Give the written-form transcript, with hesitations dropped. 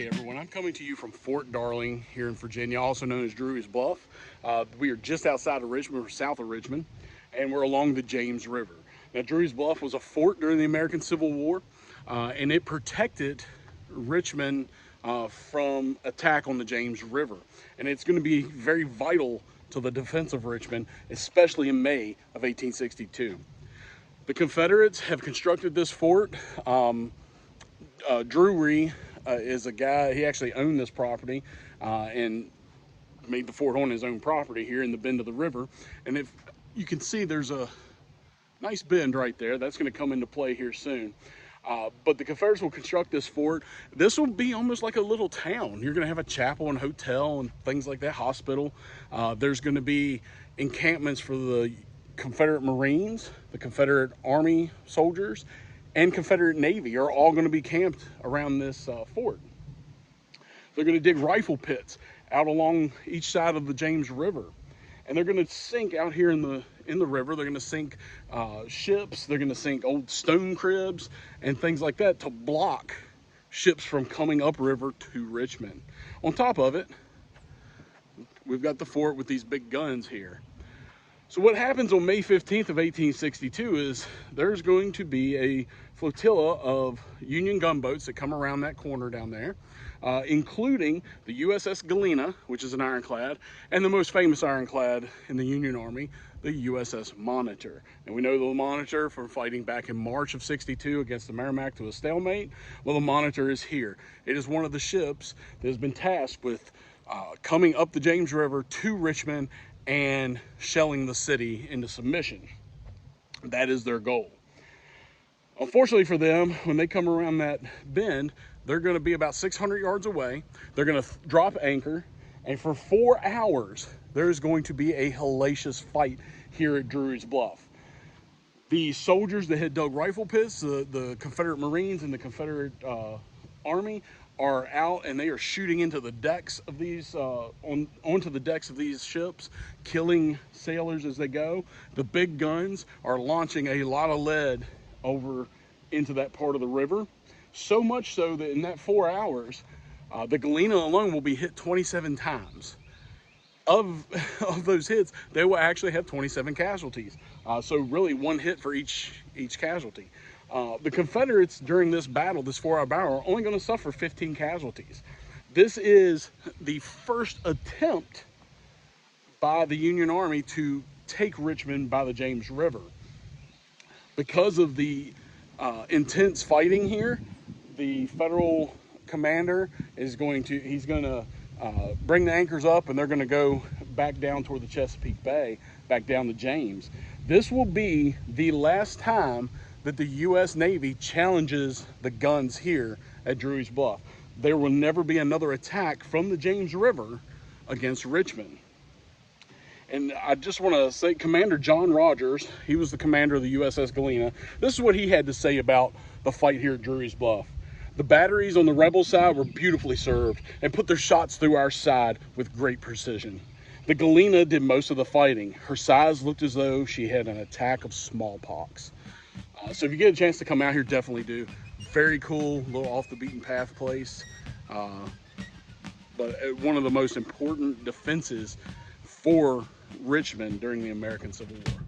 Hey everyone, I'm coming to you from Fort Darling here in Virginia, also known as Drewry's Bluff. We are just outside of Richmond, or south of Richmond, and we're along the James River. Now, Drewry's Bluff was a fort during the American Civil War, and it protected Richmond from attack on the James River. And it's going to be very vital to the defense of Richmond, especially in May of 1862. The Confederates have constructed this fort. Drewry is a guy, he actually owned this property and made the fort on his own property here in the bend of the river. And if you can see, there's a nice bend right there that's going to come into play here soon. But the Confederates will construct this fort. This will be almost like a little town. You're going to have a chapel and hotel and things like that, hospital. There's going to be encampments for the Confederate Marines, the Confederate Army soldiers, and Confederate Navy are all going to be camped around this fort. They're going to dig rifle pits out along each side of the James River, and they're going to sink out here in the river. They're going to sink ships. They're going to sink old stone cribs and things like that to block ships from coming upriver to Richmond. On top of it, we've got the fort with these big guns here. So what happens on May 15th of 1862 is there's going to be a flotilla of Union gunboats that come around that corner down there, including the USS Galena, which is an ironclad, and the most famous ironclad in the Union Army, the USS Monitor. And we know the Monitor from fighting back in March of '62 against the Merrimack to a stalemate. Well, the Monitor is here. It is one of the ships that has been tasked with coming up the James River to Richmond and shelling the city into submission. That is their goal. Unfortunately for them, when they come around that bend, they're going to be about 600 yards away. They're going to drop anchor, and for 4 hours, there's going to be a hellacious fight here at Drewry's Bluff. The soldiers that had dug rifle pits, the Confederate Marines and the Confederate Army, are out, and they are shooting into the decks of these onto the decks of these ships, killing sailors as they go. The big guns are launching a lot of lead over into that part of the river, so much so that in that 4 hours, the Galena alone will be hit 27 times. Of those hits, they will actually have 27 casualties. So really one hit for each casualty. The Confederates during this battle, this 4-hour battle, are only going to suffer 15 casualties. This is the first attempt by the Union Army to take Richmond by the James River. Because of the intense fighting here, the federal commander is going to bring the anchors up, and they're going to go back down toward the Chesapeake Bay, back down to James. This will be the last time that the U.S. Navy challenges the guns here at Drewry's Bluff. There will never be another attack from the James River against Richmond. And I just want to say, Commander John Rogers, he was the commander of the USS Galena. This is what he had to say about the fight here at Drewry's Bluff. The batteries on the rebel side were beautifully served and put their shots through our side with great precision. The Galena did most of the fighting. Her size looked as though she had an attack of smallpox. So if you get a chance to come out here, definitely do. Very cool, little off the beaten path place. But one of the most important defenses for Richmond during the American Civil War.